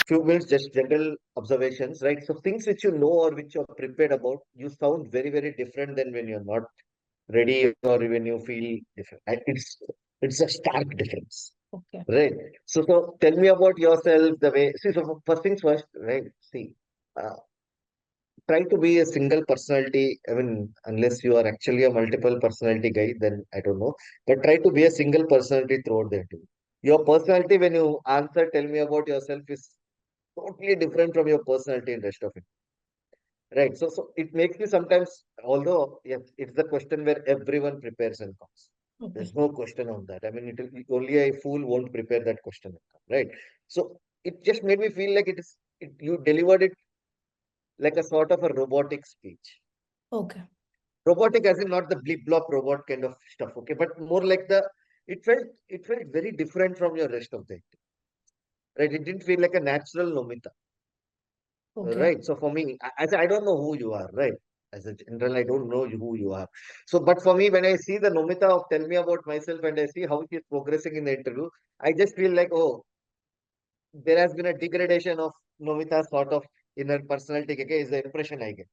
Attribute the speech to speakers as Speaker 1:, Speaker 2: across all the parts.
Speaker 1: few minutes, just general observations, right? So things which you know or which you're prepared about, you sound very, very different than when you're not ready or when you feel different. It's a stark difference,
Speaker 2: Okay.
Speaker 1: right? So tell me about yourself, the way. See, so first things first, right? See, uh, try to be a single personality. I mean, unless you are actually a multiple personality guy, then I don't know. But try to be a single personality throughout the interview. Your personality, when you answer, tell me about yourself, is totally different from your personality in rest of it. Right. So it makes me sometimes, although yes, it's the question where everyone prepares and comes.
Speaker 2: Okay.
Speaker 1: There's no question on that. I mean, only a fool won't prepare that question and come, right? So it just made me feel like you delivered it like a sort of a robotic speech.
Speaker 2: Okay.
Speaker 1: Robotic as in not the blip blop robot kind of stuff, okay, but more like it felt very different from your rest of the acting, right? It didn't feel like a natural Nomitha.
Speaker 2: Okay.
Speaker 1: Right. So for me, I don't know who you are, right? As a general, I don't know who you are. So, but for me, when I see the Nomitha of tell me about myself and I see how she is progressing in the interview, I just feel like, oh, there has been a degradation of Nomitha's sort of inner personality. Okay, is the impression I get.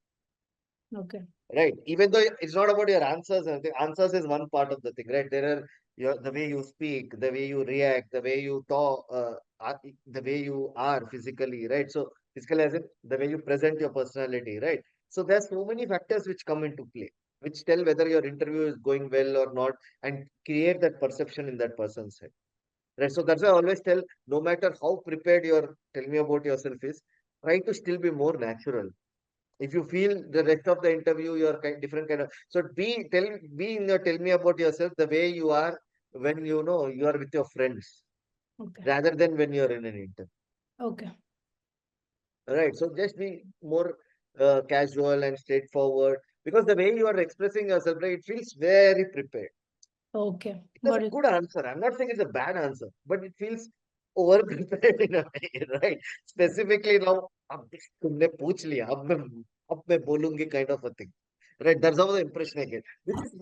Speaker 2: Okay.
Speaker 1: Right. Even though it's not about your answers, and the answers is one part of the thing, right? There are the way you speak, the way you react, the way you talk, the way you are physically, right? So physically as in the way you present your personality, right? So there's so many factors which come into play, which tell whether your interview is going well or not, and create that perception in that person's head. Right. So that's why I always tell, no matter how prepared your tell me about yourself is, try to still be more natural. If you feel the rest of the interview you're different kind of, so be in your tell me about yourself the way you are when you know you are with your friends
Speaker 2: Okay.
Speaker 1: rather than when you're in an interview,
Speaker 2: Okay.
Speaker 1: right? So just be more casual and straightforward, because the way you are expressing yourself, right, it feels very prepared.
Speaker 2: Okay.
Speaker 1: It was
Speaker 2: Got
Speaker 1: a
Speaker 2: it.
Speaker 1: good answer. I'm not saying it's a bad answer, but it feels over prepared in a way, right? Specifically now, अब तुमने पूछ लिया, अब मैं बोलूंगी kind of a thing, right? That's how the impression I get. Which is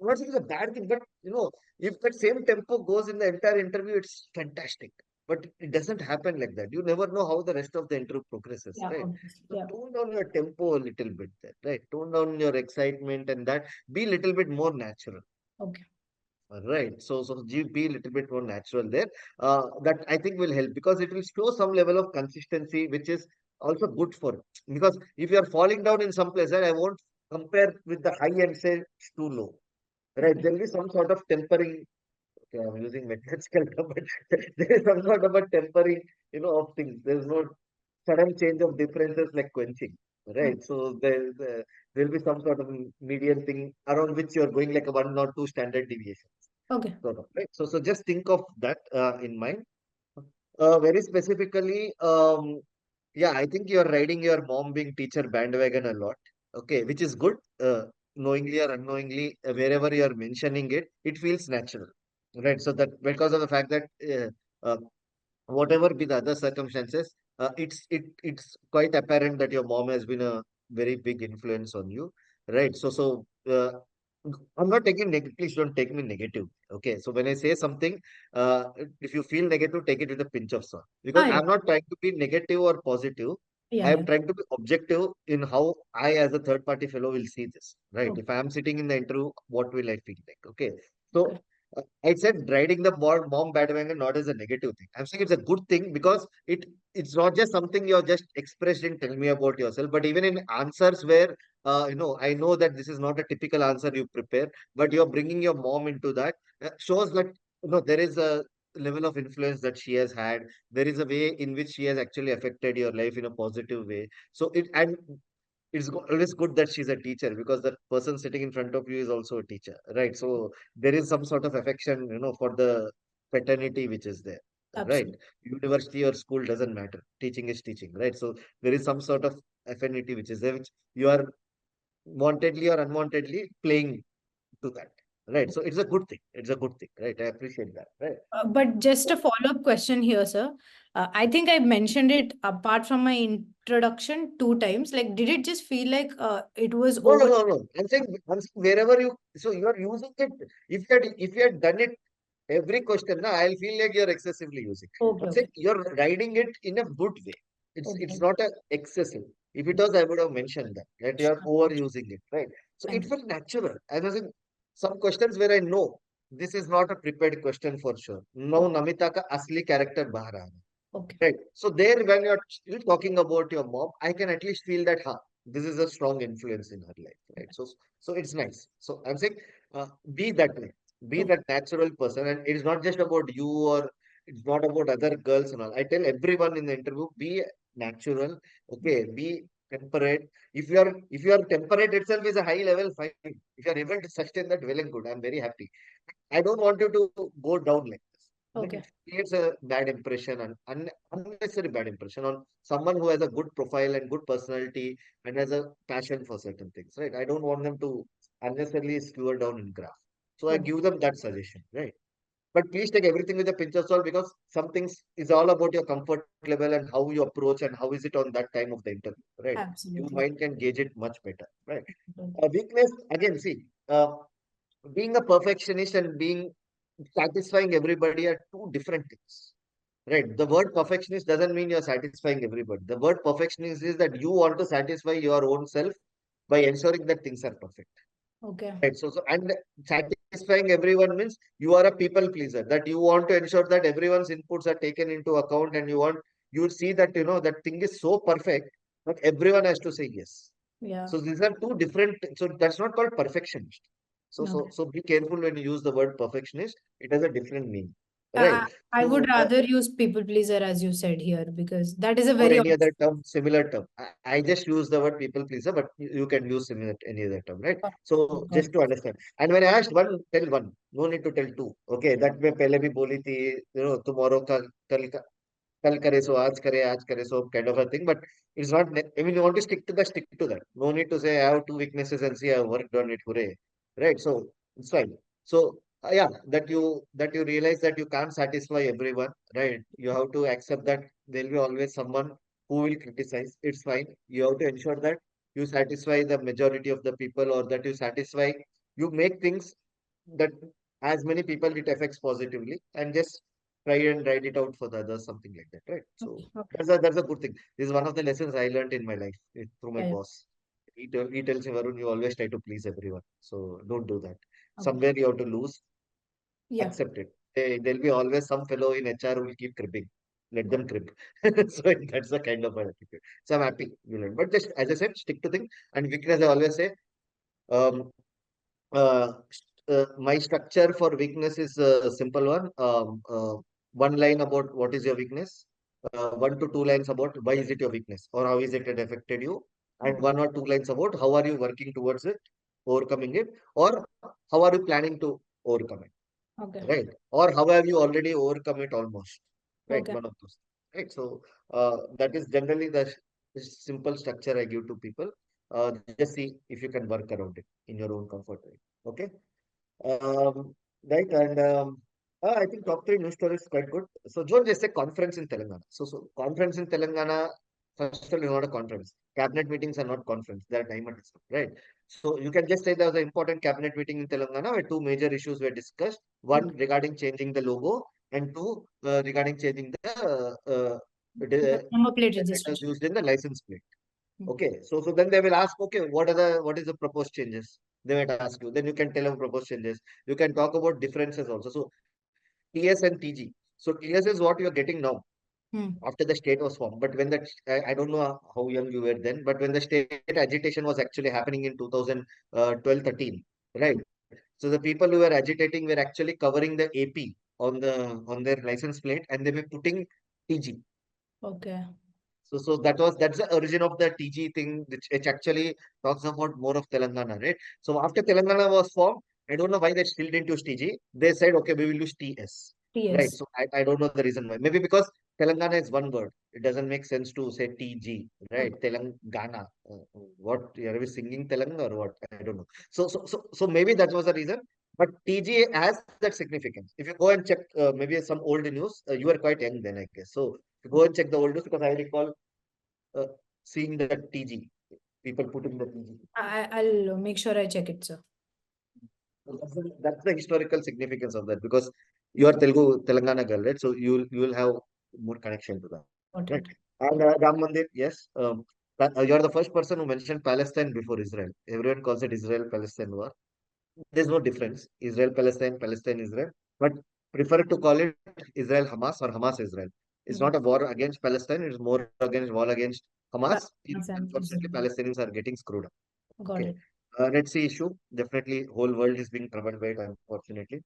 Speaker 1: I'm not saying it's a bad thing, but if that same tempo goes in the entire interview, it's fantastic. But it doesn't happen like that. You never know how the rest of the interview progresses,
Speaker 2: Yeah.
Speaker 1: right?
Speaker 2: Obviously.
Speaker 1: So
Speaker 2: Yeah.
Speaker 1: tone down your tempo a little bit there, right? Tone down your excitement and that be a little bit more natural.
Speaker 2: Okay.
Speaker 1: Right. So be a little bit more natural there. That I think will help because it will show some level of consistency, which is also good for. Because if you are falling down in some place, I won't compare with the high and say it's too low. Right.
Speaker 2: Okay.
Speaker 1: There will be some sort of tempering. Okay, I'm using mechanical term, but there is some sort of a tempering, of things. There's no sudden change of differences like quenching.
Speaker 2: Okay.
Speaker 1: Right. So there'll be some sort of median thing around which you're going like a one or two standard deviations.
Speaker 2: Okay.
Speaker 1: Sort of, right? So just think of that in mind. Very specifically, yeah, I think you're riding your mom being teacher bandwagon a lot. Okay, which is good. Knowingly or unknowingly, wherever you're mentioning it, it feels natural, right? So that because of the fact that whatever be the other circumstances, it's quite apparent that your mom has been a very big influence on you, right? So I'm not taking negative. Please don't take me negative. Okay, so when I say something, if you feel negative, take it with a pinch of salt because
Speaker 2: Ah, yeah.
Speaker 1: I'm not trying to be negative or positive.
Speaker 2: Yeah.
Speaker 1: I am
Speaker 2: Yeah.
Speaker 1: trying to be objective in how I, as a third party fellow, will see this. Right?
Speaker 2: Okay.
Speaker 1: If I am sitting in the interview, what will I feel like? Okay,
Speaker 2: Okay.
Speaker 1: so I said riding the mom bandwagon not as a negative thing. I'm saying it's a good thing because it's not just something you're just expressed in tell me about yourself, but even in answers where I know that this is not a typical answer you prepare, but you're bringing your mom into that shows that there is a level of influence that she has had. There is a way in which she has actually affected your life in a positive way. So it's always good that she's a teacher because the person sitting in front of you is also a teacher, right? So there is some sort of affection, for the fraternity which is there, right?
Speaker 2: Absolutely.
Speaker 1: University or school doesn't matter. Teaching is teaching, right? So there is some sort of affinity which is there, which you are wantedly or unwantedly playing to that, right? So it's a good thing. It's a good thing, right? I appreciate that, right?
Speaker 2: But just a follow-up question here, sir. I think I mentioned it apart from my introduction two times. Like, did it just feel like it was
Speaker 1: No, no,
Speaker 2: over?
Speaker 1: no, no. I'm saying wherever so you are using it. If you had done it every question, na, I'll feel like you're excessively using.
Speaker 2: Okay,
Speaker 1: I'm
Speaker 2: okay,
Speaker 1: saying you're writing it in a good way. It's
Speaker 2: okay.
Speaker 1: not a excessive. If it was, I would have mentioned that, that you're
Speaker 2: Sure.
Speaker 1: overusing it, right? So it
Speaker 2: Thank you.
Speaker 1: felt natural. I was in some questions where I know this is not a prepared question for sure. No,
Speaker 2: Okay,
Speaker 1: Namita ka asli character bahar aa raha
Speaker 2: okay,
Speaker 1: hai. Right. So there, when you're talking about your mom, I can at least feel that, huh, this is a strong influence in her life, right? So it's nice. So I'm saying, be that way, be
Speaker 2: okay,
Speaker 1: that natural person, and it's not just about you, or it's not about other girls and all. I tell everyone in the interview, be natural, okay, be temperate. If you are temperate itself is a high level, fine. If you are able to sustain that, well and good. I'm very happy. I don't want you to go down like this. Then
Speaker 2: okay,
Speaker 1: it creates a bad impression and unnecessary bad impression on someone who has a good profile and good personality and has a passion for certain things, right? I don't want them to unnecessarily skewer down in graph. So I
Speaker 2: okay,
Speaker 1: give them that suggestion, right? But please take everything with a pinch of salt, because some things is all about your comfort level and how you approach and how is it on that time of the interview, right? Your
Speaker 2: absolutely.
Speaker 1: mind can gauge it much better, right?
Speaker 2: Okay,
Speaker 1: Weakness, again, see, being a perfectionist and being satisfying everybody are two different things. Right. The word perfectionist doesn't mean you're satisfying everybody. The word perfectionist is that you want to satisfy your own self by ensuring that things are perfect.
Speaker 2: okay,
Speaker 1: Right. So and satisfying everyone means you are a people pleaser, that you want to ensure that everyone's inputs are taken into account, and you see that that thing is so perfect that everyone has to say yes.
Speaker 2: yeah,
Speaker 1: So these are two different. So that's not called perfectionist. So
Speaker 2: okay.
Speaker 1: so so be careful when you use the word perfectionist. It has a different meaning,
Speaker 2: I,
Speaker 1: right?
Speaker 2: I I would
Speaker 1: So
Speaker 2: rather use people pleaser as you said here because that is a
Speaker 1: or
Speaker 2: very
Speaker 1: any
Speaker 2: honest.
Speaker 1: other term, similar term. I just use the word people pleaser, but you can use similar any other term, right? So
Speaker 2: Got
Speaker 1: just to understand. And when I asked one, tell one. No need to tell two. Okay, that मैं पहले भी बोली थी, tomorrow कल करे सो आज करे so kind of a thing. But it's not. I mean, you want to stick to that, stick to that. No need to say I have two weaknesses and see I have worked on it. Hooray, right? So it's fine. So yeah, that you realize that you can't satisfy everyone, right? You have to accept that there will be always someone who will criticize. It's fine. You have to ensure that you satisfy the majority of the people, or that you make things that as many people it affects positively, and just try and write it out for the others, something like that, right? So
Speaker 2: Okay, okay.
Speaker 1: that's a good thing. This is one of the lessons I learned in my life, through my
Speaker 2: Yeah, yeah.
Speaker 1: boss. He tells me, Varun, you always try to please everyone, so don't do that.
Speaker 2: Okay.
Speaker 1: Somewhere you have to lose.
Speaker 2: Yeah.
Speaker 1: Accept it. There'll be always some fellow in HR who will keep cribbing. Let
Speaker 2: Got
Speaker 1: them crib. So that's the kind of attitude. So I'm happy you learn. But just as I said, stick to things. And weakness, I always say, um, my structure for weakness is a simple one. One line about what is your weakness, one to two lines about why is it your weakness or how is it had affected you, and
Speaker 2: okay.
Speaker 1: one or two lines about how are you working towards it, overcoming it, or how are you planning to overcome it,
Speaker 2: Okay.
Speaker 1: right? Or how have you already overcome it almost, right?
Speaker 2: Okay.
Speaker 1: One of those, right? So that is generally the simple structure I give to people. Just see if you can work around it in your own comfort, right? Okay. Right, and I think top three news stories quite good. So, John, just say conference in Telangana. So conference in Telangana, first of all, is not a conference. Cabinet meetings are not conference; they are diamond discussion, right? So you can just say there was an important cabinet meeting in Telangana where two major issues were discussed. One
Speaker 2: Okay.
Speaker 1: regarding changing the logo, and two regarding changing
Speaker 2: The
Speaker 1: the
Speaker 2: number plate
Speaker 1: letters
Speaker 2: registration.
Speaker 1: used in the license plate.
Speaker 2: Mm.
Speaker 1: Okay, so then they will ask, okay, what is the proposed changes? They might ask you. Then you can tell them proposed changes. You can talk about differences also. So TS and TG. So TS is what you are getting now
Speaker 2: Mm.
Speaker 1: after the state was formed. But when I don't know how young you were then, but when the state agitation was actually happening in 2012, 13, right? So the people who were agitating were actually covering the AP on their license plate, and they were putting TG.
Speaker 2: Okay.
Speaker 1: So that's the origin of the TG thing, which actually talks about more of Telangana, right? So after Telangana was formed, I don't know why they still didn't use TG. They said, okay, we will use TS, right?
Speaker 2: TS.
Speaker 1: So I don't know the reason why. Maybe because Telangana is one word. It doesn't make sense to say TG, right?
Speaker 2: Okay.
Speaker 1: Telangana. What are we singing Telangana or what? I don't know. So maybe that was the reason. But TG has that significance. If you go and check maybe some old news, you were quite young then, I guess. So go and check the old news, because I recall uh, seeing that TG, people putting the TG.
Speaker 2: I'll make sure I check it, sir.
Speaker 1: So that's the historical significance of that, because You are Telangana girl, right? So you will have more connection to that,
Speaker 2: Got
Speaker 1: right?
Speaker 2: it.
Speaker 1: And Ram Mandir, yes. You are the first person who mentioned Palestine before Israel. Everyone calls it Israel-Palestine war. There's no difference. Israel, Palestine, Palestine, Israel. But prefer to call it Israel, Hamas or Hamas, Israel. It's not a
Speaker 2: Got
Speaker 1: war against Palestine. It's more against war against Hamas.
Speaker 2: and
Speaker 1: Unfortunately,
Speaker 2: Israel.
Speaker 1: Palestinians are getting screwed up.
Speaker 2: Got
Speaker 1: Okay.
Speaker 2: it.
Speaker 1: Red Sea issue. Definitely, whole world is being troubled by it, unfortunately.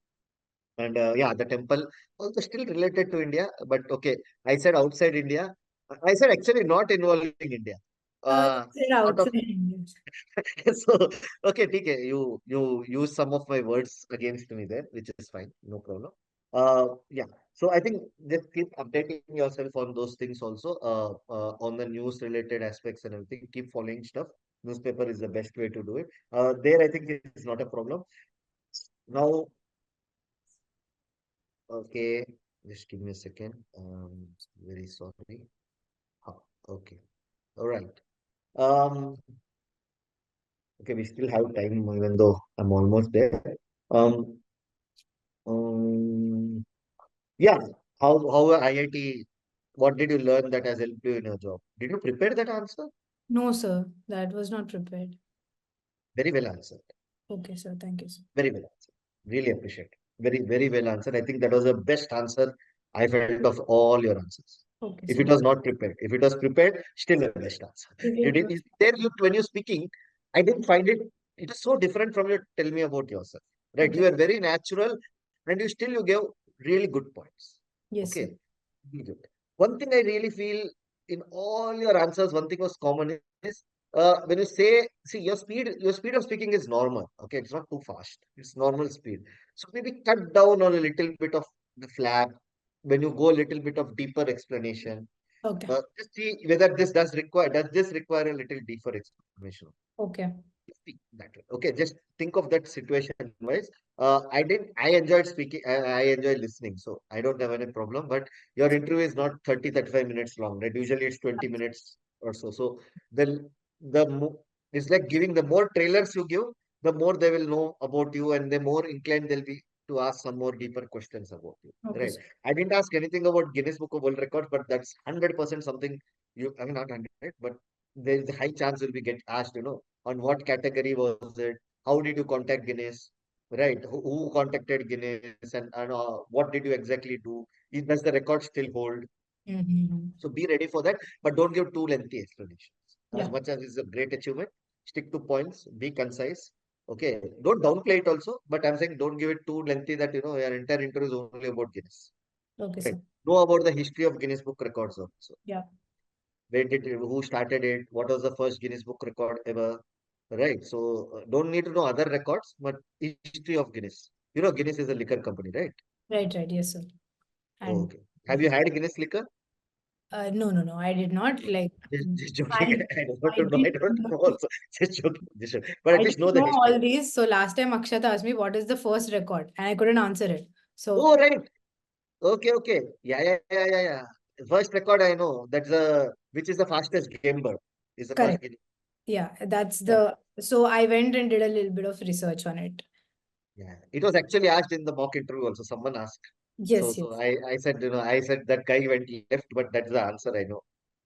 Speaker 1: And yeah, the temple also still related to India. But okay, I said outside India. I said actually not involving India.
Speaker 2: Said
Speaker 1: Sort of.
Speaker 2: outside India.
Speaker 1: So okay, TK, you use some of my words against me there, which is fine, no problem. Yeah. So I think just keep updating yourself on those things also. On the news related aspects and everything. Keep following stuff. Newspaper is the best way to do it. There I think it's not a problem. Now, okay, just give me a second. Very sorry. Huh, okay. All right. Um, okay, we still have time, even though I'm almost there. Um, Um, yeah. How IIT? What did you learn that has helped you in your job? Did you prepare that answer?
Speaker 2: No, sir, that was not prepared.
Speaker 1: Very well answered.
Speaker 2: Okay, sir. Thank you, sir.
Speaker 1: Very well answered. Really appreciate it. Very well answered. I think that was the best answer I felt of all your answers.
Speaker 2: Okay,
Speaker 1: If
Speaker 2: sir.
Speaker 1: it was not prepared, if it was prepared, still the best answer. You
Speaker 2: It
Speaker 1: did
Speaker 2: was
Speaker 1: there. You when you're speaking, I didn't find it. It is so different from your tell me about yourself. Right? You
Speaker 2: okay.
Speaker 1: are very natural, and you gave really good points.
Speaker 2: Yes, sir.
Speaker 1: Okay. Really good. One thing I really feel in all your answers, one thing was common is when you say, see, your speed of speaking is normal. Okay, it's not too fast. It's normal speed. So maybe cut down on a little bit of the flap when you go a little bit of deeper explanation.
Speaker 2: Okay.
Speaker 1: Just see whether does this require a little deeper explanation?
Speaker 2: Okay.
Speaker 1: Speak that way. Okay, just think of that situation wise. I enjoyed speaking, I enjoy listening, so I don't have any problem. But your interview is not 30-35 minutes long, right? Usually it's 20 minutes or so. So the it's like giving the more trailers you give, the more they will know about you, and the more inclined they'll be to ask some more deeper questions about you.
Speaker 2: Okay,
Speaker 1: Right.
Speaker 2: sir.
Speaker 1: I didn't ask anything about Guinness Book of World Records, but that's 100% something I mean not 100, but there's a high chance will be get asked, on what category was it? How did you contact Guinness? Right? Who contacted Guinness and what did you exactly do? Does the record still hold?
Speaker 2: Mm-hmm.
Speaker 1: So be ready for that, but don't give too lengthy explanations. As
Speaker 2: Yeah.
Speaker 1: much as it's a great achievement, stick to points, be concise. Okay, don't downplay it also, but I'm saying don't give it too lengthy that your entire interview is only about Guinness.
Speaker 2: Okay,
Speaker 1: Right?
Speaker 2: sir.
Speaker 1: Know about the history of Guinness Book Records also.
Speaker 2: Yeah.
Speaker 1: Who started it? What was the first Guinness Book record ever? Right. So don't need to know other records, but history of Guinness. Guinness is a liquor company, right?
Speaker 2: Right, right. Yes, sir.
Speaker 1: Oh,
Speaker 2: And
Speaker 1: okay. Have you had Guinness liquor?
Speaker 2: no, no, no. I did not like.
Speaker 1: Just joking.
Speaker 2: I
Speaker 1: I don't want
Speaker 2: I
Speaker 1: to know. I
Speaker 2: didn't
Speaker 1: don't know
Speaker 2: know.
Speaker 1: also. Just joking. Just joking. But at
Speaker 2: I
Speaker 1: least know
Speaker 2: didn't
Speaker 1: the
Speaker 2: know
Speaker 1: history.
Speaker 2: all these. So last time Akshata asked me what is the first record, and I couldn't answer it. So
Speaker 1: Oh, right. Okay. Yeah. First record I know. Which is the fastest game bird. Is the first
Speaker 2: correct.
Speaker 1: Guinness.
Speaker 2: Yeah, that's
Speaker 1: Yeah.
Speaker 2: the. So I went and did a little bit of research on it.
Speaker 1: Yeah. It was actually asked in the mock interview also. Someone asked. So,
Speaker 2: Yes,
Speaker 1: so
Speaker 2: yes.
Speaker 1: I said, I said that guy went left, but that's the answer I know.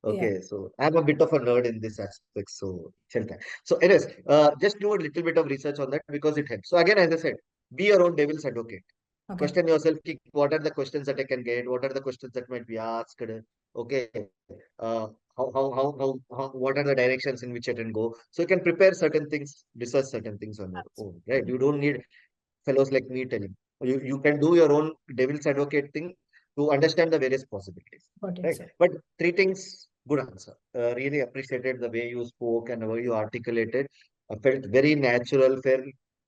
Speaker 2: Yeah.
Speaker 1: Okay, so I'm a bit of a nerd in this aspect. So, anyways, just do a little bit of research on that because it helps. So again, as I said, be your own devil's advocate.
Speaker 2: Okay.
Speaker 1: Question yourself, what are the questions that I can get? What are the questions that might be asked? Okay, uh, what are the directions in which I can go? So you can prepare certain things, research certain things on your own, right?
Speaker 2: Absolutely.
Speaker 1: You don't need fellows like me telling. You can do your own devil's advocate thing to understand the various possibilities,
Speaker 2: Got it,
Speaker 1: right?
Speaker 2: sir.
Speaker 1: But three things, good answer. Really appreciated the way you spoke and the way you articulated. I felt very natural,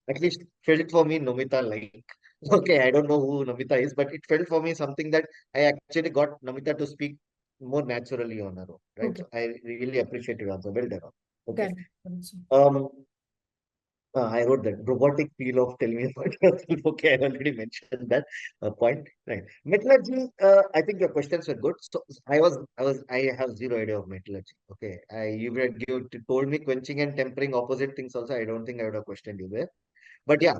Speaker 1: at least felt for me Nomitha like.
Speaker 2: Okay.
Speaker 1: Okay, I don't know who Nomitha is, but it felt for me something that I actually got Nomitha to speak more naturally on her own, right?
Speaker 2: Okay.
Speaker 1: So I really appreciate your answer. Well done. Okay.
Speaker 2: Got it, sir.
Speaker 1: Um, I wrote that robotic feel of tell me about yourself. Okay, I already mentioned that point. Right. Metallurgy, I think your questions were good. So I have zero idea of metallurgy. Okay. You told me quenching and tempering opposite things also. I don't think I would have questioned you there. But yeah,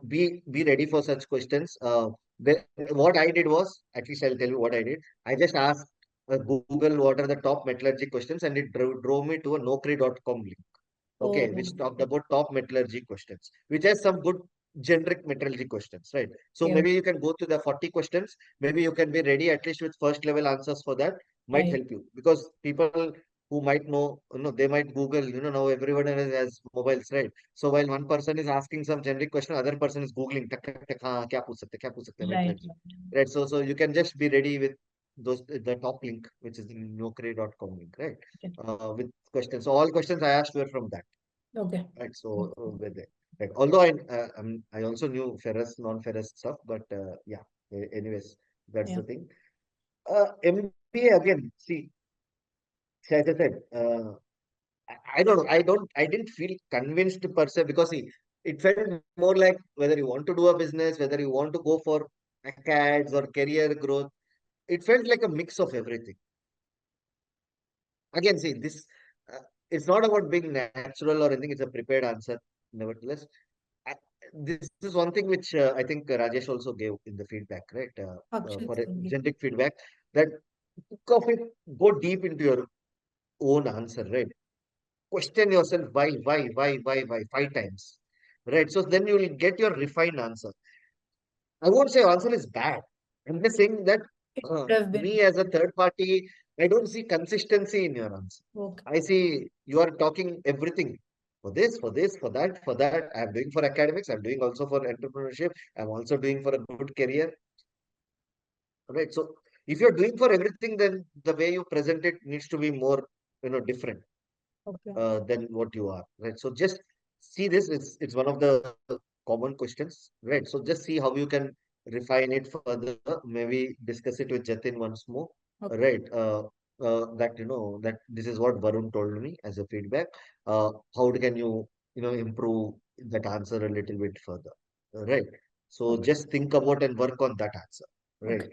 Speaker 1: be ready for such questions. What I did was, at least I'll tell you what I did. I just asked Google what are the top metallurgy questions, and it drove me to a Naukri.com link. Okay,
Speaker 2: Oh,
Speaker 1: which talked about top metallurgy questions, which has some good generic metallurgy questions, right? So
Speaker 2: yeah,
Speaker 1: maybe you can go to the 40 questions. Maybe you can be ready at least with first level answers for that. Might
Speaker 2: right,
Speaker 1: help you because people who might know, they might Google. Now everyone has mobiles, right? So while one person is asking some generic question, other person is Googling, tak, tak, tak, हाँ, क्या पूछ सकते हैं
Speaker 2: right,
Speaker 1: metallurgy,
Speaker 2: right.
Speaker 1: right? So you can just be ready with the top link, which is the Naukri.com link, right?
Speaker 2: Okay,
Speaker 1: With questions. So all questions I asked were from that.
Speaker 2: okay,
Speaker 1: Right. So with it, right. Although I also knew ferrous, non-ferrous stuff, but yeah. Anyways, that's
Speaker 2: yeah,
Speaker 1: the thing. MBA again. See, as I said, I don't know. I didn't feel convinced per se because see, it felt more like whether you want to do a business, whether you want to go for acads or career growth. It felt like a mix of everything. Again, see, uh, it's not about being natural or anything. It's a prepared answer, nevertheless. I- this is one thing which I think Rajesh also gave in the feedback, right?
Speaker 2: Akshat,
Speaker 1: For a
Speaker 2: Sangeet.
Speaker 1: generic feedback, that think of it, go deep into your own answer, right? Question yourself why, 5 times, right? So then you will get your refined answer. I won't say answer is bad. I'm just saying that
Speaker 2: It would have been
Speaker 1: me as a third party, I don't see consistency in your answer.
Speaker 2: okay,
Speaker 1: I see you are talking everything for this, for this, for that, for that. I'm doing for academics. I'm doing also for entrepreneurship. I'm also doing for a good career. Right. So if you're doing for everything, then the way you present it needs to be more, different
Speaker 2: okay,
Speaker 1: than what you are. Right. So just see this. It's one of the common questions. Right. So just see how you can refine it further. Maybe discuss it with Jatin once more.
Speaker 2: okay,
Speaker 1: Right. That that this is what Varun told me as a feedback. How can you improve that answer a little bit further? Right. So
Speaker 2: okay,
Speaker 1: just think about and work on that answer. Right.
Speaker 2: okay,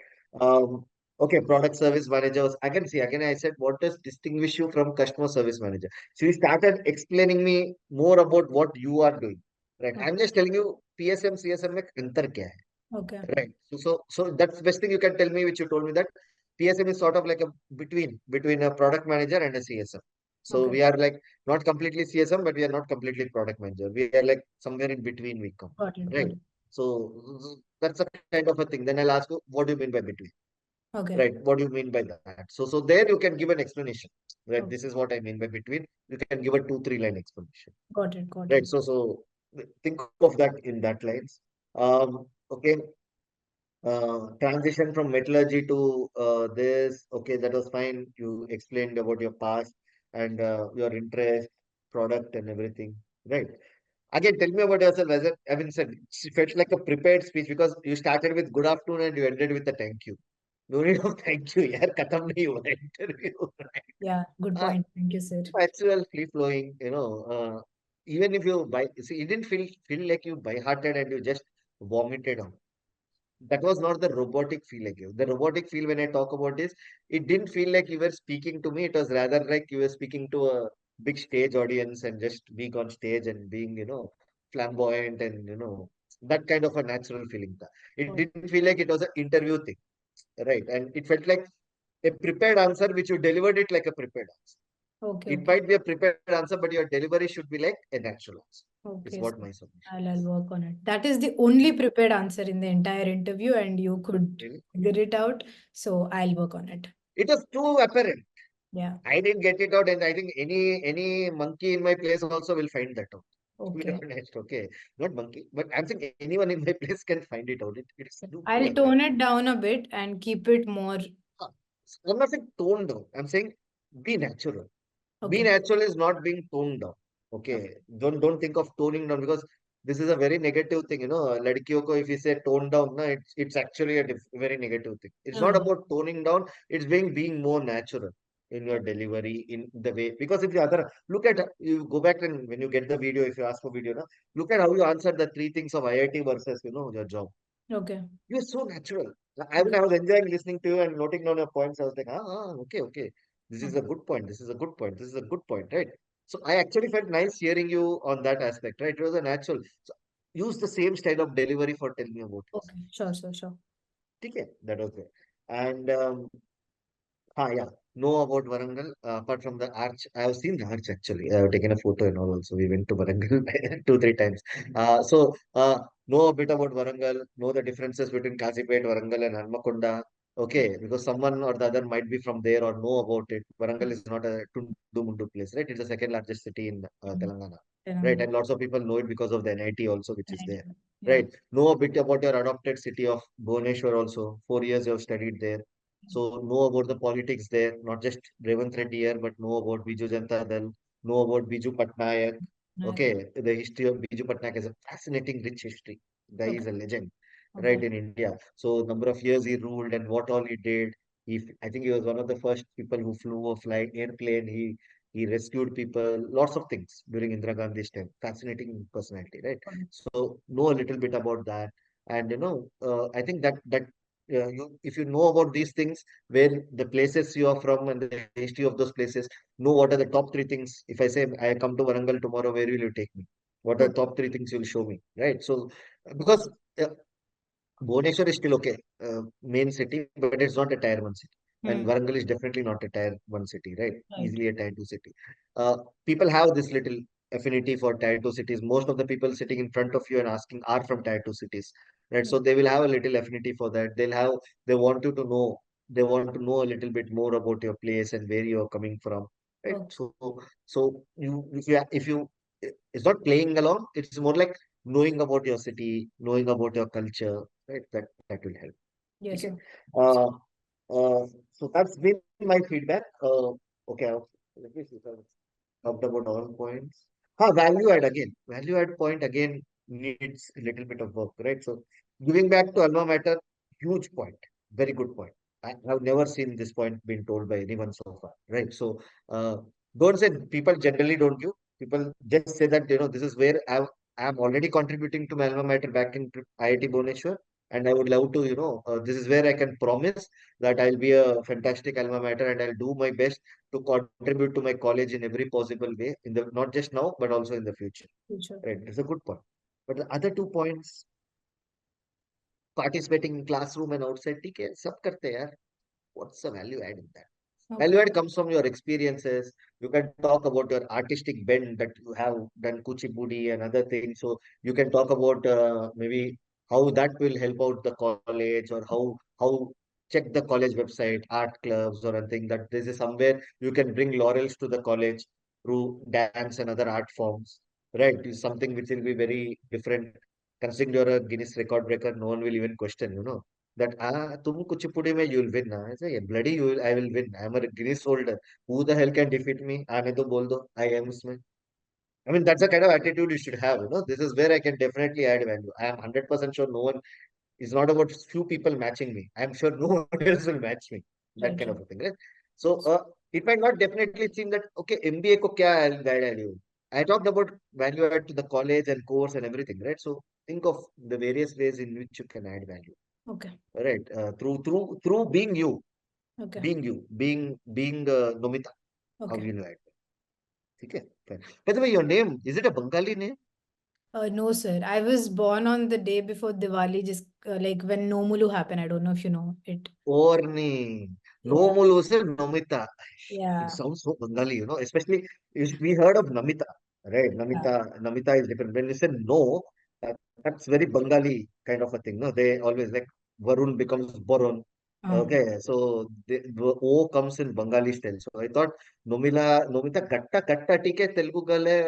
Speaker 1: Um, okay, product service managers. I can see again. I said, what does distinguish you from customer service manager? So he started explaining me more about what you are doing. Right. I'm
Speaker 2: okay,
Speaker 1: just telling you, PSM, CSM में अंतर क्या है?
Speaker 2: okay,
Speaker 1: Right. So that's the best thing you can tell me, which you told me that PSM is sort of like a between a product manager and a CSM. So
Speaker 2: okay.
Speaker 1: we are like not completely CSM, but we are not completely product manager. We are like somewhere in between we come.
Speaker 2: Got it, got
Speaker 1: Right.
Speaker 2: it.
Speaker 1: So that's a kind of a thing. Then I'll ask you, what do you mean by between?
Speaker 2: Okay,
Speaker 1: Right. What do you mean by that? So there you can give an explanation. Right.
Speaker 2: okay,
Speaker 1: This is what I mean by between. You can give a 2-3 line explanation.
Speaker 2: got it, got it.
Speaker 1: Right. So think of that in that lines. Okay. Transition from metallurgy to this. Okay, that was fine. You explained about your past and your interest, product, and everything. Right. Again, tell me about yourself. As I mean, said, it felt like a prepared speech because you started with good afternoon and you ended with a thank you. No need of thank you. यार खत्म नहीं हुआ interview. Right?
Speaker 2: Yeah, good
Speaker 1: Uh,
Speaker 2: point. Thank you, sir.
Speaker 1: Natural, free flowing. Even if you see, it didn't feel like you by hearted and you just vomited out. That was not the robotic feel I gave. The robotic feel when I talk about this, it didn't feel like you were speaking to me. It was rather like you were speaking to a big stage audience and just being on stage and being, flamboyant and, that kind of a natural feeling. It
Speaker 2: Oh,
Speaker 1: didn't feel like it was an interview thing, right? And it felt like a prepared answer, which you delivered it like a prepared answer.
Speaker 2: okay,
Speaker 1: It
Speaker 2: okay,
Speaker 1: might be a prepared answer, but your delivery should be like a natural answer, is
Speaker 2: okay. So
Speaker 1: what my submission
Speaker 2: I'll
Speaker 1: is.
Speaker 2: work on it. That is the only prepared answer in the entire interview, and you could
Speaker 1: Really?
Speaker 2: figure it out. So I'll work on it.
Speaker 1: It was too apparent.
Speaker 2: Yeah.
Speaker 1: I didn't get it out, and I think any monkey in my place also will find that out. To be
Speaker 2: Okay.
Speaker 1: honest, okay, not monkey, but I'm saying anyone in my place can find it out. It's too
Speaker 2: I'll
Speaker 1: apparent.
Speaker 2: tone it down a bit and keep it more.
Speaker 1: Uh, I'm not saying tone down. I'm saying be natural. Be
Speaker 2: Okay.
Speaker 1: natural is not being toned down.
Speaker 2: Okay.
Speaker 1: Okay, don't think of toning down because this is a very negative thing. Ladkiyon ko if you say tone down, na, it's actually a very negative thing. It's not
Speaker 2: Okay.
Speaker 1: about toning down. It's being more natural in your delivery, in the way. Because if the other look at you go back and when you get the video, if you ask for video, na, look at how you answered the three things of IIT versus your job.
Speaker 2: Okay.
Speaker 1: You're so natural.
Speaker 2: Okay.
Speaker 1: I was enjoying listening to you and noting down your points. I was like, okay. This is
Speaker 2: Okay.
Speaker 1: a good point. This is a good point. This is a good point, right? So I actually felt nice hearing you on that aspect, right? It was a natural. So use the same style of delivery for tell me about yourself.
Speaker 2: Okay. Sure, sure, sure.
Speaker 1: Okay, that was there. And yeah, know about Warangal. Apart from the arch, I have seen the arch actually. I have taken a photo and all also. We went to Warangal two, three times. Know a bit about Warangal, know the differences between Kazipet, Warangal, and Hanmakonda. Okay, because someone or the other might be from there or know about it. Warangal is not a Tundu Mundu place, right? It's the second largest city in
Speaker 2: Mhm.
Speaker 1: Telangana, right? And
Speaker 2: Telangana.
Speaker 1: lots of people know it because of the NIT also, which is there,
Speaker 2: Right. Yeah.
Speaker 1: right? Know a bit about your adopted city of Bhubaneswar also. 4 years you have studied there, so know about the politics there, not just Revanth Reddy here, but know about Biju Janata Dal, know about Biju Patnaik.
Speaker 2: Right.
Speaker 1: Okay, the history of Biju Patnaik is a fascinating, rich history. The guy
Speaker 2: Okay.
Speaker 1: is a legend, right,
Speaker 2: Okay.
Speaker 1: in India. So number of years he ruled and what all he did. I think he was one of the first people who flew a flight airplane. He rescued people, lots of things during Indira Gandhi's time. Fascinating personality, right?
Speaker 2: Okay.
Speaker 1: So know a little bit about that, and I think that if you know about these things, where the places you are from and the history of those places, know what are the top three things. If I say I come to Varangal tomorrow, where will you take me? What are the
Speaker 2: Okay.
Speaker 1: top three things you'll show me, right? So because Bhubaneswar is still okay, main city, but it's not a tier one city. And
Speaker 2: Hmm.
Speaker 1: Warangal is definitely not a tier one city, right?
Speaker 2: Right.
Speaker 1: Easily a tier two city. Uh, People have this little affinity for tier two cities. Most of the people sitting in front of you and asking are from tier two cities, right?
Speaker 2: Right.
Speaker 1: So they will have a little affinity for that. They want you to know, they want to know a little bit more about your place and where you are coming from, right?
Speaker 2: Okay.
Speaker 1: So if you, it's not playing along, it's more like knowing about your city, knowing about your culture, right? That will help.
Speaker 2: Yes,
Speaker 1: Okay.
Speaker 2: sir. Yes.
Speaker 1: Uh, so that's been my feedback. Okay, let me see if I've talked about all points. Value add again. Value add point again needs a little bit of work, right? So giving back to alma mater, huge point, very good point. I have never seen this point being told by anyone so far, right? So uh, don't say people generally don't give. People just say that this is where I'm already contributing to my alma mater back in IIT Bhubaneswar, and I would love to, this is where I can promise that I'll be a fantastic alma mater and I'll do my best to contribute to my college in every possible way in the not just now but also in the future.
Speaker 2: Future.
Speaker 1: Right? It's a good point. But the other 2 points, participating in classroom and outside, ठीक है, सब करते हैं यार. What's the value add in that?
Speaker 2: Okay.
Speaker 1: Value add comes from your experiences. You can talk about your artistic bend that you have done kuchipudi and other things. So you can talk about maybe how that will help out the college, or how check the college website, art clubs or anything, that this is somewhere you can bring laurels to the college through dance and other art forms. Right? It's something which will be very different. Considering you're a Guinness record breaker, no one will even question. That तुम कुचिपुड़ी में you will win. I say, yeah, bloody I will win. I'm a Guinness holder. Who the hell can defeat me? आने दो बोल दो. I am उसमें. I mean, that's the kind of attitude you should have. This is where I can definitely add value. I am 100% sure no one is not about few people matching me. I'm sure no one else will match me. That kind
Speaker 2: Right.
Speaker 1: of
Speaker 2: Right.
Speaker 1: a thing, right? So it might not definitely seem that okay, MBA को क्या value? I talked about value add to the college and course and everything, right? So think of the various ways in which you can add value.
Speaker 2: Okay.
Speaker 1: Right. Through
Speaker 2: Okay.
Speaker 1: being Nomitha, how
Speaker 2: Okay.
Speaker 1: will you add? Okay. Fine. By the way, your name, is it a Bengali name?
Speaker 2: No, sir. I was born on the day before Diwali, just like when Nomulu happened. I don't know if you know it.
Speaker 1: Orni.
Speaker 2: Yeah.
Speaker 1: Nomulu se Nomita. It
Speaker 2: Yeah.
Speaker 1: sounds so Bengali. Especially if we heard of Namita, right?
Speaker 2: Yeah.
Speaker 1: Namita is different. When you say no, that's very Bengali kind of a thing. No, they always like Varun becomes Borun.
Speaker 2: Um,
Speaker 1: Okay, so the O comes in Bengali style. So I thought Nomita Gatta Gatta ठीक है Telugu girl है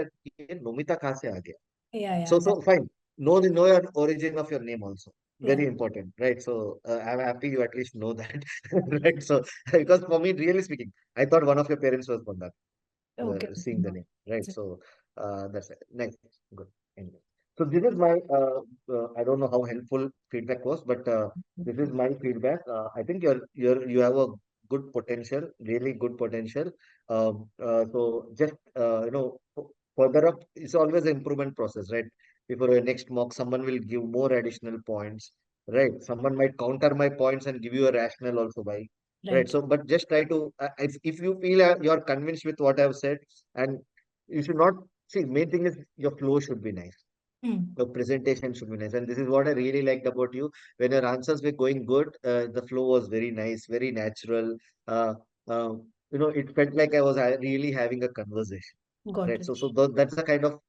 Speaker 1: ये Nomita कहाँ से आ गया?
Speaker 2: yeah.
Speaker 1: So,
Speaker 2: Yeah. That.
Speaker 1: so fine. Know your origin of your name also.
Speaker 2: Yeah.
Speaker 1: Very important, right? So, I'm happy you at least know that, right? So, because for me, really speaking, I thought one of your parents was Bandar,
Speaker 2: Okay.
Speaker 1: seeing the
Speaker 2: No.
Speaker 1: name, right? So, that's it. Next, good. Anyway. So, this is my, I don't know how helpful feedback was, but this is my feedback. I think you have a good potential, really good potential. So, just, further up, it's always an improvement process, right? Before your next mock, someone will give more additional points, right? Someone might counter my points and give you a rationale also by, right?
Speaker 2: Right.
Speaker 1: So, but just try to, if you feel you're convinced with what I've said, and you should not see, main thing is your flow should be nice.
Speaker 2: Mm.
Speaker 1: The presentation should be nice. And this is what I really liked about you. When your answers were going good, the flow was very nice, very natural. Uh, uh, it felt like I was really having a conversation.
Speaker 2: Got
Speaker 1: Right.
Speaker 2: it.
Speaker 1: That's the kind of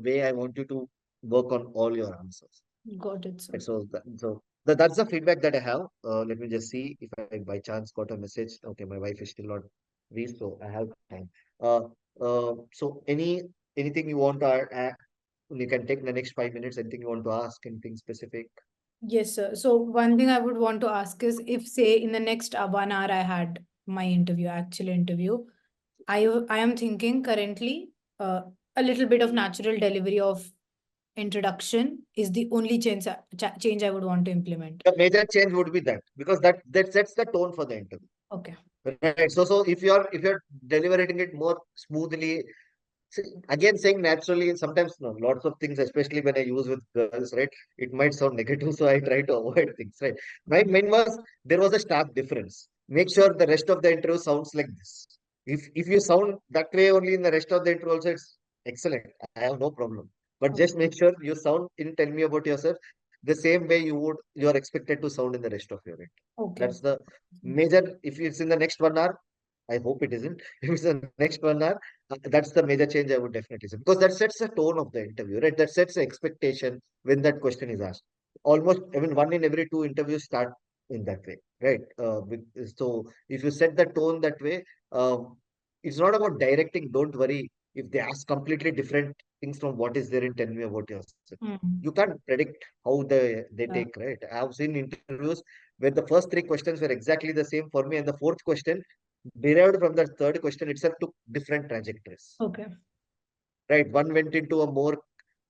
Speaker 1: way I want you to work on all your answers.
Speaker 2: Got it, sir.
Speaker 1: Right. That's the feedback that I have. Let me just see if I by chance got a message. Okay, my wife is still not reached, so I have time. Uh, so anything you want to add, you can take the next 5 minutes. Anything you want to ask, anything specific?
Speaker 2: Yes, sir. So one thing I would want to ask is if, say, in the next 1 hour I had my interview, actual interview, I am thinking currently uh, a little bit of natural delivery of introduction is the only change I would want to implement.
Speaker 1: The major change would be that because that sets the tone for the interview.
Speaker 2: Okay.
Speaker 1: Right. So if you're delivering it more smoothly. See, again, saying naturally, sometimes no, lots of things, especially when I use with girls, right? It might sound negative, so I try to avoid things, right? My main was there was a stark difference. Make sure the rest of the intro sounds like this. If you sound that way only in the rest of the intro also, it's excellent. I have no problem. But
Speaker 2: Okay.
Speaker 1: just make sure you sound in tell me about yourself the same way you are expected to sound in the rest of your intro.
Speaker 2: Okay.
Speaker 1: That's the major. If it's in the next 1 hour, I hope it isn't. If it's the next 1 hour, that's the major change I would definitely say because that sets the tone of the interview, right? That sets the expectation when that question is asked. Almost, I mean, one in every two interviews start in that way, right? So if you set the tone that way, it's not about directing. Don't worry if they ask completely different things from what is there in tell me about yourself. You
Speaker 2: Mm.
Speaker 1: can't predict how they
Speaker 2: Yeah.
Speaker 1: take, right? I have seen interviews where the first three questions were exactly the same for me, and the fourth question derived from the third question itself took different trajectories.
Speaker 2: Okay.
Speaker 1: Right? One went into a more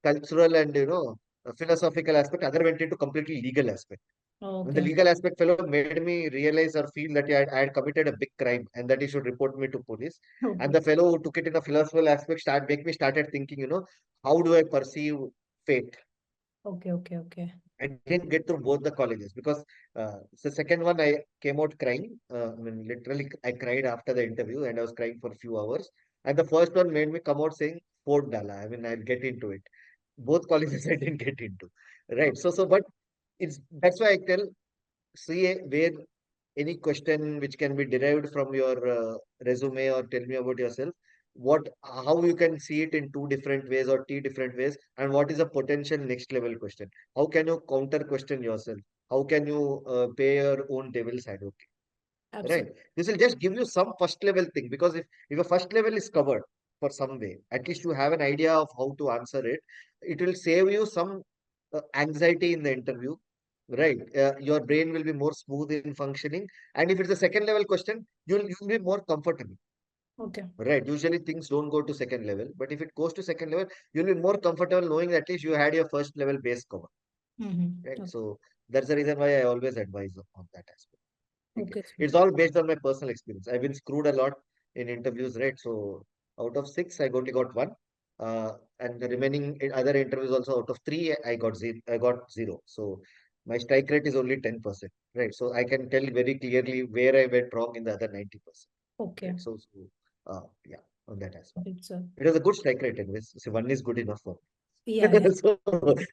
Speaker 1: cultural and a philosophical aspect, other went into completely legal aspect. When the
Speaker 2: Okay.
Speaker 1: legal aspect fellow made me realize or feel that I had committed a big crime and that he should report me to police. And
Speaker 2: Okay.
Speaker 1: the fellow who took it in a philosophical aspect started thinking, how do I perceive fate?
Speaker 2: Okay. Okay. Okay.
Speaker 1: I didn't get through both the colleges because the second one I came out crying. I mean, literally, I cried after the interview and I was crying for a few hours. And the first one made me come out saying Fort Dala. I mean, I'll get into it. Both colleges I didn't get into. Right. But that's why I tell see where any question which can be derived from your resume or tell me about yourself, how you can see it in two different ways or three different ways, and what is a potential next level question. How can you counter question yourself? How can you pay your own devil's advocate? Right.
Speaker 2: Absolutely.
Speaker 1: This will just give you some first level thing because if a first level is covered for some way, at least you have an idea of how to answer it. It will save you some anxiety in the interview. Right. Your brain will be more smooth in functioning. And if it's a second level question, you'll be more comfortable.
Speaker 2: Okay.
Speaker 1: Right. Usually things don't go to second level, but if it goes to second level, you'll be more comfortable knowing that at least you had your first level base cover.
Speaker 2: Mm-hmm.
Speaker 1: Right.
Speaker 2: Okay.
Speaker 1: So that's the reason why I always advise on that aspect. Okay.
Speaker 2: Okay, sir.
Speaker 1: It's all based on my personal experience. I've been screwed a lot in interviews, right? So out of six, I only got one. And the remaining other interviews also out of three, I got zero. So my strike rate is only 10%, right? So I can tell very clearly where I went wrong in the other 90%.
Speaker 2: Okay.
Speaker 1: Right. Yeah, on that aspect.
Speaker 2: Got it, sir.
Speaker 1: It was a good strike rate anyways. So one is good enough for
Speaker 2: Yeah, yeah.
Speaker 1: so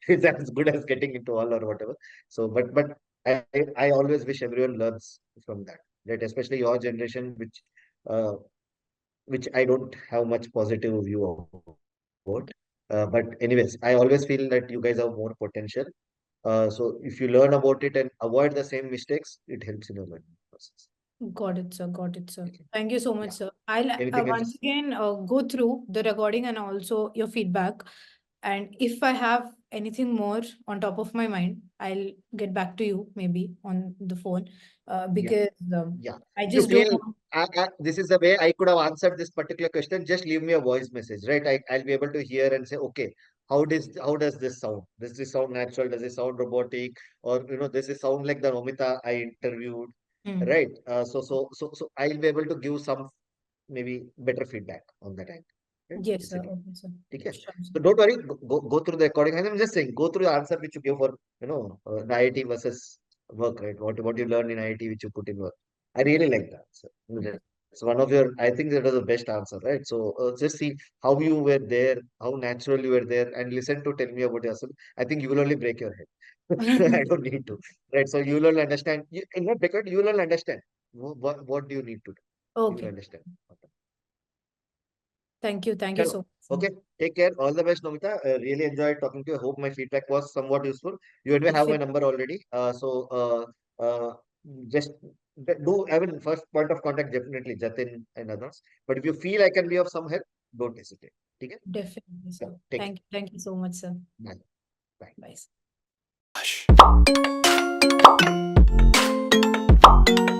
Speaker 1: it's as good as getting into all or whatever. So, but I always wish everyone learns from that. That especially your generation, uh, which I don't have much positive view about. But anyways, I always feel that you guys have more potential. So if you learn about it and avoid the same mistakes, it helps in your learning process.
Speaker 2: Got it, sir. Got it, sir.
Speaker 1: Okay.
Speaker 2: Thank you so much,
Speaker 1: Yeah.
Speaker 2: sir. I'll
Speaker 1: Anything
Speaker 2: once
Speaker 1: else?
Speaker 2: again go through the recording and also your feedback. And if I have anything more on top of my mind, I'll get back to you maybe on the phone
Speaker 1: Yeah.
Speaker 2: because
Speaker 1: Yeah.
Speaker 2: I
Speaker 1: If you
Speaker 2: just don't
Speaker 1: feel
Speaker 2: want.
Speaker 1: this is the way I could have answered this particular question, just leave me a voice message, right? I'll be able to hear and say, okay, how does this sound? Does this sound natural? Does it sound robotic? Or does it sound like the Nomitha I interviewed?
Speaker 2: Hmm.
Speaker 1: Right. So I'll be able to give some maybe better feedback on that end. Right?
Speaker 2: Yes, sir.
Speaker 1: Basically.
Speaker 2: Okay, sir.
Speaker 1: Okay.
Speaker 2: Sure, sir.
Speaker 1: So don't worry, go through the recording. And I'm just saying, go through the answer which you give for, the IIT versus work, right? What you learn in IIT, which you put in work. I really like that. So,
Speaker 2: Okay.
Speaker 1: It's one of your, I think that was the best answer, right? So just see how you were there, how natural you were there, and listen to tell me about yourself. I think you will only break your head. I don't need to, right? So you will only understand. In that decade, you will only understand what do you need to do. You will
Speaker 2: Okay.
Speaker 1: understand.
Speaker 2: Thank you
Speaker 1: Chalo.
Speaker 2: so much, sir.
Speaker 1: Okay, take care. All the best, Nomita. Really enjoyed talking to you. Hope my feedback was somewhat useful. You anyway have my
Speaker 2: If
Speaker 1: number already. Just do, I mean, first point of contact definitely Jatin and others. But if you feel I can be of some help, don't hesitate. Okay?
Speaker 2: definitely, sir.
Speaker 1: Take care.
Speaker 2: Thank you so much, sir.
Speaker 1: Bye. Bye.
Speaker 2: Bye. Sir.